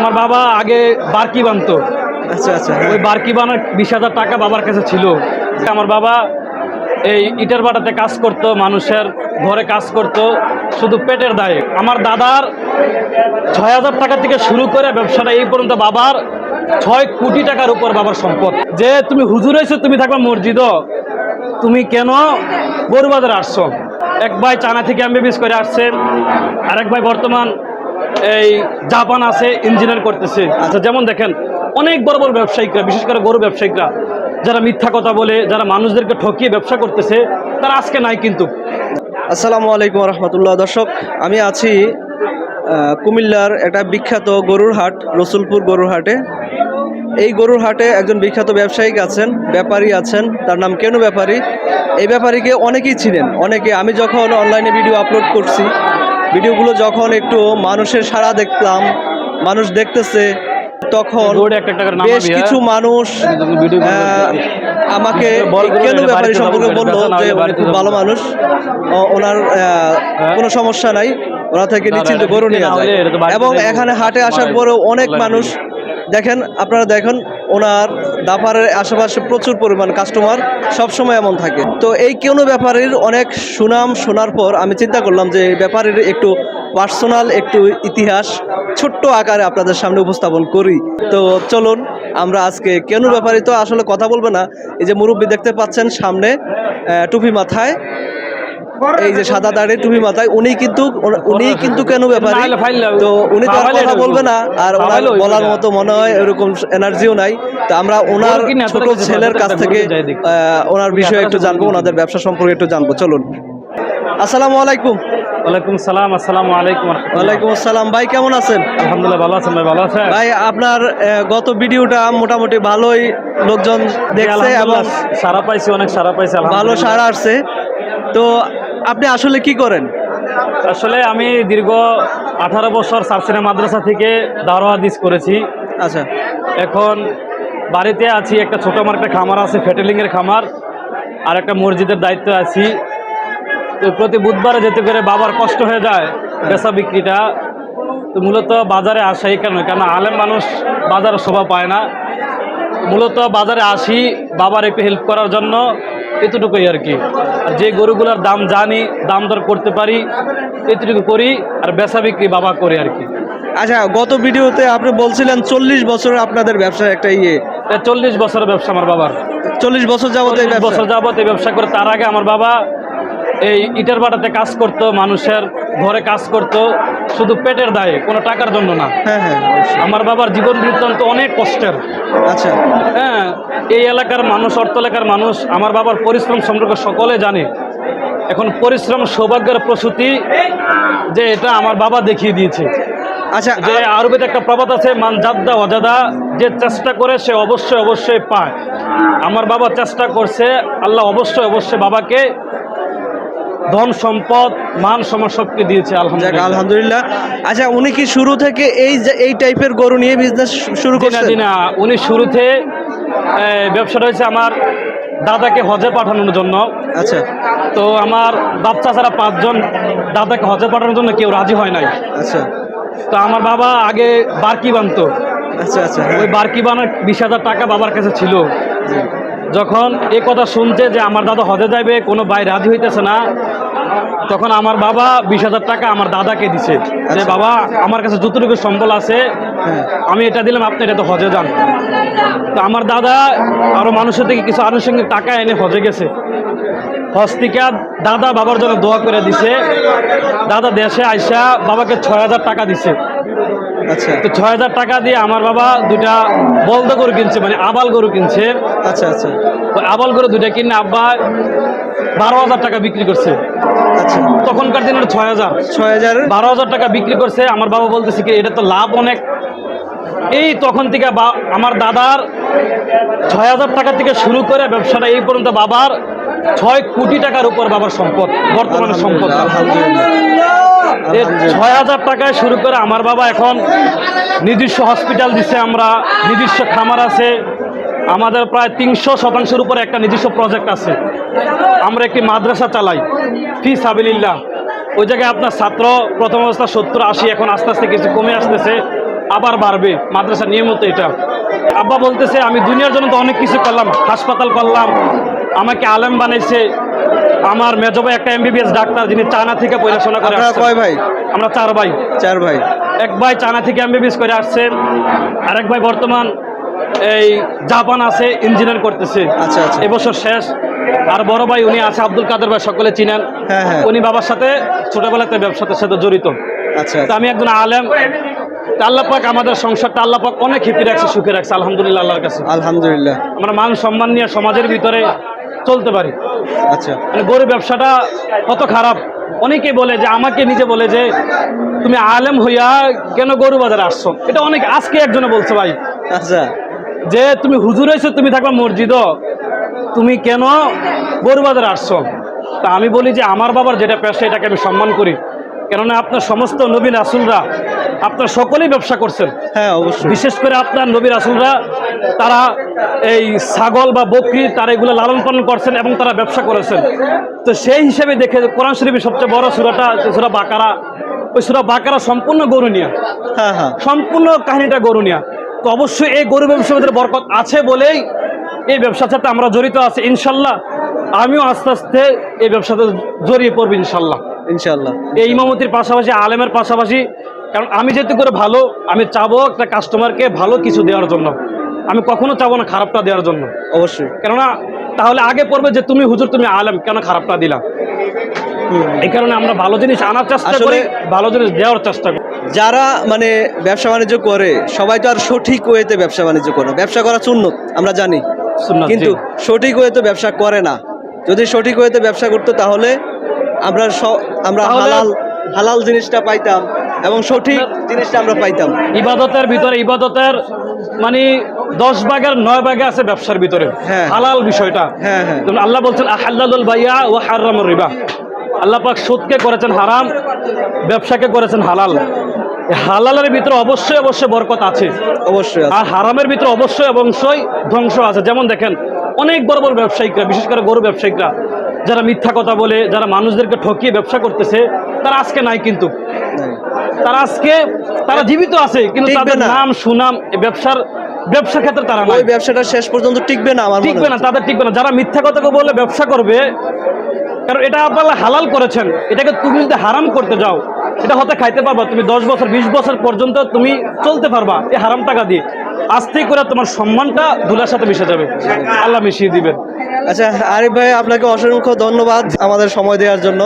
আমার বাবা আগে বারকি বানতো। আচ্ছা আচ্ছা, ওই বারকি বানার 20,000 টাকা বাবার কাছে ছিল। আমার বাবা এই ইটের ভাটাতে কাজ করত, মানুষের ঘরে কাজ করত শুধু পেটের দায়ে। আমার দাদার 6,000 টাকা থেকে শুরু করে ব্যবসাটা এই পর্যন্ত বাবার 6 কোটি টাকার উপর বাবার সম্পদ। যে তুমি হুজুর হয়েছো, তুমি থাকবে মসজিদও, তুমি কেন গরুবাজারে আসছো? এক ভাই চায়না থেকে এমবিবিএস করে আসছে, আরেক ভাই বর্তমান এই জাপান আছে, ইঞ্জিনিয়ার করতেছে। আচ্ছা, যেমন দেখেন অনেক বড় বড় ব্যবসায়িকরা, বিশেষ করে গরু ব্যবসায়িকরা, যারা মিথ্যা কথা বলে, যারা মানুষদেরকে ঠকিয়ে ব্যবসা করতেছে, তারা আজকে নাই কিন্তু। আসসালামু আলাইকুম রহমতুল্লাহ। দর্শক, আমি আছি কুমিল্লার একটা বিখ্যাত গরুর হাট, রসুলপুর গরুর হাটে। এই গরুর হাটে একজন বিখ্যাত ব্যবসায়িক আছেন, ব্যাপারী আছেন, তার নাম কেনু ব্যাপারী। এই ব্যাপারীকে অনেকেই চিনেন, অনেকে। আমি যখন অনলাইনে ভিডিও আপলোড করছি, ভিডিওগুলো যখন একটু মানুষের সাড়া দেখলাম, মানুষ দেখতেছে, তখন বেশ কিছু মানুষ আমাকে কেনু ব্যাপারী সম্পর্কে বললো যে উনি খুব ভালো মানুষ, ওনার কোনো সমস্যা নাই, ওনা থেকে নিশ্চিন্ত গরু নিয়ে যায়। এবং এখানে হাটে আসার পরেও অনেক মানুষ দেখেন, আপনারা দেখেন, ওনার দাপারের আশেপাশে প্রচুর পরিমাণ কাস্টমার সবসময় এমন থাকে। তো এই কেনু ব্যাপারীর অনেক সুনাম শোনার পর আমি চিন্তা করলাম যে এই ব্যাপারীর একটু পার্সোনাল একটু ইতিহাস ছোট্ট আকারে আপনাদের সামনে উপস্থাপন করি। তো চলুন, আমরা আজকে কেনু ব্যাপারী তো আসলে কথা বলবে না, এই যে মুরব্বী দেখতে পাচ্ছেন সামনে, টুপি মাথায়, এই যে সাদা দাড়ি টুপি মাথায়, উনি কিন্তু কেনু ব্যাপারী। তো উনি তো আর কথা বলবে না, আর ওনার বলার মতো মনে হয় এরকম এনার্জিও নাই। তো আমরা ওনার ছোট ছেলের কাছ থেকে ওনার বিষয়ে একটু জানবো, ওনাদের ব্যবসা সম্পর্কে একটু জানবো। চলুন। আসসালামু আলাইকুম। ওয়ালাইকুম সালাম। আসসালামু আলাইকুম। ওয়ালাইকুম আসসালাম। ভাই কেমন আছেন? আলহামদুলিল্লাহ, ভালো আছেন। ভাই ভালো আছেন? ভাই, আপনার গত ভিডিওটা মোটামুটি ভালোই লোকজন দেখছে এবং সারা পাইছি, অনেক সারা পাইছি, ভালো সাড়া আসছে। তো আপনি আসলে কি করেন? আসলে আমি দীর্ঘ 18 বছর সারসিনা মাদ্রাসা থেকে দাওরাত হাদিস করেছি। আচ্ছা, এখন বাড়িতে আছি, একটা ছোট আমার একটা খামার আছে, ফেটেলিংয়ের খামার, আর একটা মসজিদের দায়িত্ব আছি। তো প্রতি বুধবারে যেতে করে বাবার কষ্ট হয়ে যায় বেচা বিক্রিটা। তো মূলত বাজারে আসা এই কারণে, কেন আলেম মানুষ বাজারে শোভা পায় না। মূলত বাজারে আসি বাবার একটু হেল্প করার জন্য, এতটুকুই আর কি। আর যে গরুগুলোর দাম জানি, দাম দর করতে পারি, এতটুকু করি, আর বেচা বিক্রি বাবা করে আর কি। আচ্ছা, গত ভিডিওতে আপনি বলছিলেন 40 বছরের আপনাদের ব্যবসা একটা 40 বছরের ব্যবসা আমার বাবার। 40 বছর যাবত এই বছর যাবত এই ব্যবসা করে। তার আগে আমার বাবা এই ইটের ভাটাতে কাজ করত, মানুষের ঘরে কাজ করত শুধু পেটের দায়ে, কোনো টাকার জন্য না। হ্যাঁ হ্যাঁ, আমার বাবার জীবন বৃত্তান্ত অনেক কষ্টের। আচ্ছা, হ্যাঁ, এই এলাকার মানুষ, অর্থ এলাকার মানুষ আমার বাবার পরিশ্রম সম্পর্কে সকলে জানে। এখন পরিশ্রম সৌভাগ্যের প্রসূতি, যে এটা আমার বাবা দেখিয়ে দিয়েছে। আচ্ছা, যে আরবিতে একটা প্রবাদ আছে, মান জাদ্দা ওয়াজাদা, যে চেষ্টা করে সে অবশ্যই অবশ্যই পায়। আমার বাবা চেষ্টা করছে, আল্লাহ অবশ্যই অবশ্যই বাবাকে ধন সম্পদ মান সম্মান শক্তি দিয়েছে, আলহামদুলিল্লাহ। আচ্ছা, উনি কি শুরু থেকে এই টাইপের গরু নিয়ে বিজনেস শুরু করছেন? না, উনি শুরুতে ব্যবসাটা হয়েছে আমার দাদাকে হজে পাঠানোর জন্য। আচ্ছা, তো আমার বাচ্চা ছাড়া 5 জন দাদাকে হজে পাঠানোর জন্য কেউ রাজি হয় নাই। আচ্ছা, তো আমার বাবা আগে বারকি বানতো। আচ্ছা আচ্ছা, ওই বারকি বানার 20,000 টাকা বাবার কাছে ছিল। যখন এই কথা শুনছে যে আমার দাদা হজে যাবে, কোনো ভাই রাজি হইতেছে না, তখন আমার বাবা 20,000 টাকা আমার দাদাকে দিছে, যে বাবা আমার কাছে যতটুকু সম্বল আছে আমি এটা দিলাম, আপনি এটা তো হজে যান। তো আমার দাদা আরো মানুষের থেকে কিছু আনুষঙ্গিক টাকা এনে হজে গেছে। হজ থেকে দাদা বাবার জন্য দোয়া করে দিছে। দাদা দেশে আইসা বাবাকে 6,000 টাকা দিছে। আচ্ছা, তো 6,000 টাকা দিয়ে আমার বাবা 2টা বলদ গরু কিনছে, মানে আবাল গরু কিনছে। আচ্ছা আচ্ছা, ওই আবাল গরু 2টা কিনে আব্বা 12,000 টাকা বিক্রি করছে। আচ্ছা, তখনকার দিনে 6,000 12,000 টাকা বিক্রি করছে। আমার বাবা বলতেছে কি, এটা তো লাভ অনেক। এই তখন থেকে আমার দাদার 6,000 টাকা থেকে শুরু করে ব্যবসাটা এই পর্যন্ত বাবার 6 কোটি টাকার উপর বাবার সম্পদ, বর্তমানে সম্পদ। আলহামদুলিল্লাহ। 6,000 টাকায় শুরু করে আমার বাবা এখন নিজস্ব হসপিটাল দিচ্ছে, আমরা নিজস্ব খামার আছে, আমাদের প্রায় 300% উপরে একটা নিজস্ব প্রজেক্ট আছে। আমরা একটি মাদ্রাসা চালাই ফি সাবিলিল্লাহ। ওই জায়গায় আপনার ছাত্র প্রথম অবস্থা 70-80, এখন আস্তে আস্তে কিছু কমে আসতেছে। আবার বাড়বে, মাদ্রাসা নিয়মিত এটা। আব্বা বলতেছে আমি দুনিয়ার জন্য তো অনেক কিছু করলাম, হাসপাতাল করলাম, আমাকে আলেম বানাইছে। আমার মেজো ভাই একটা MBBS ডাক্তার, যিনি চায়না থেকে পড়াশোনা করে আপনারা আসছেন। কয় ভাই? আমরা 4 ভাই। 4 ভাই। এক ভাই চায়না থেকে MBBS করে আসছেন, আরেক ভাই বর্তমান এই জাপান আছে, ইঞ্জিনিয়ার করতেছে। আচ্ছা আচ্ছা। এবছর শেষ। আর বড় ভাই উনি আছে আব্দুল কাদের ভাই, সকলে চিনেন। হ্যাঁ হ্যাঁ। উনি বাবার সাথে ছোটবেলাতে ব্যবসার সাথে জড়িত। আচ্ছা তো আমি একজন আলেম। তা আল্লাহ পাক আমাদের সংসারটা আল্লাহ পাক অনেক হ্যাপি রাখছে, সুখে রাখছে, আলহামদুলিল্লাহ আল্লাহর কাছে। আলহামদুলিল্লাহ। আমরা মান সম্মান নিয়ে সমাজের ভিতরে চলতে পারি। আচ্ছা। মানে গরু ব্যবসাটা কত খারাপ। অনেকে বলে যে, আমাকে নিজে বলে যে তুমি আলেম হইয়া কেন গরু বাজারে আসছো। এটা অনেক, আজকে একজনে বলছে ভাই আচ্ছা। যে তুমি হুজুর হয়েছো, তুমি থাকবা মসজিদও, তুমি কেন গরু বাজারে আসছো। তা আমি বলি যে আমার বাবার যেটা পেশা এটাকে আমি সম্মান করি, কেননা আপনার সমস্ত নবী রাসূলরা আপনার সকলেই ব্যবসা করছেন। হ্যাঁ অবশ্যই। বিশেষ করে আপনার নবী রাসূলরা তারা এই ছাগল বা বকরি তারা এগুলো লালন পালন করছেন এবং তারা ব্যবসা করেছেন। তো সেই হিসেবে দেখে কোরআন শরীফের সবচেয়ে বড় সূরাটা সূরা বাকারা, ওই সূরা বাকারা সম্পূর্ণ গরু নিয়া, হ্যাঁ হ্যাঁ। সম্পূর্ণ কাহিনীটা গরু নিয়া। তো অবশ্যই এই গরু ব্যবসার মধ্যে বরকত আছে বলেই এই ব্যবসার সাথে আমরা জড়িত আছি। ইনশাল্লাহ আমিও আস্তে আস্তে এই ব্যবসাতে জড়িয়ে পড়বো ইনশাল্লাহ। ইনশাআল্লাহ। এই ইমামতির পাশাপাশি, আলেমের পাশাপাশি, কারণ আমি যেহেতু করে ভালো, আমি চাবো একটা কাস্টমারকে ভালো কিছু দেওয়ার জন্য। আমি কখনো চাবো না খারাপটা দেওয়ার জন্য। অবশ্যই। কেননা তাহলে আগে পড়বে যে তুমি হুজুর, তুমি আলেম, কেন খারাপটা দিলা। এই কারণে আমরা ভালো জিনিস আনার চেষ্টা করি, ভালো জিনিস দেওয়ার চেষ্টা করি। যারা মানে ব্যবসা বাণিজ্য করে সবাই তো আর সঠিক ওয়েতে ব্যবসা বাণিজ্য করে না। ব্যবসা করা সুন্নত আমরা জানি, সুন্নাত, কিন্তু জি। সঠিক ওয়েতে ব্যবসা করে না। যদি সঠিক ওয়েতে ব্যবসা করতো তাহলে আমরা হালাল জিনিসটা পাইতাম এবং সঠিক জিনিসটা আমরা পাইতাম। ইবাদতের ভিতরে, ইবাদতের মানে 10 ভাগের 9 ভাগে আছে ব্যবসার ভিতরে। হ্যাঁ। হালাল বিষয়টা। হ্যাঁ হ্যাঁ। যেমন আল্লাহ বলছেন আহাল্লালুল বাইয়া ওয়া হারামার রিবা। আল্লাহ পাক সুদকে করেছেন হারাম, ব্যবসাকে করেছেন হালাল। এই হালালের ভিতরে অবশ্যই অবশ্যই বরকত আছে, অবশ্যই আছে। আর হারামের ভিতরে অবশ্যই অবশ্যই ধ্বংস আছে। যেমন দেখেন অনেক বড় বড় ব্যবসায়িকরা, বিশেষ করে গরু ব্যবসায়িকরা, যারা মিথ্যা কথা বলে, যারা মানুষদেরকে ঠকিয়ে ব্যবসা করতেছে, তারা আজকে নাই, কিন্তু তারা জীবিত আছে, কিন্তু টিকবে তাদের না। নাম সুনাম এই ব্যবসা ক্ষেত্রে তারা নাই। ওই ব্যবসাটা শেষ পর্যন্ত টিকবে না, আমার মনে টিকবে না, হয়। তাদের টিকবে না। যারা মিথ্যা কথা বলে ব্যবসা করবে, কারণ এটা আপনারা হালাল করেছেন, এটাকে তুমি যদি হারাম করতে যাও, এটা হতে খাইতে পারবা তুমি 10 বছর 20 বছর পর্যন্ত তুমি চলতে পারবা এই হারাম টাকা দিয়ে। আস্তে করে তোমার সম্মানটা ধুলার সাথে মিশে যাবে, আল্লাহ মিশিয়ে দিবেন। আচ্ছা আরিফ ভাই, আপনাকে অসংখ্য ধন্যবাদ আমাদের সময় দেওয়ার জন্য।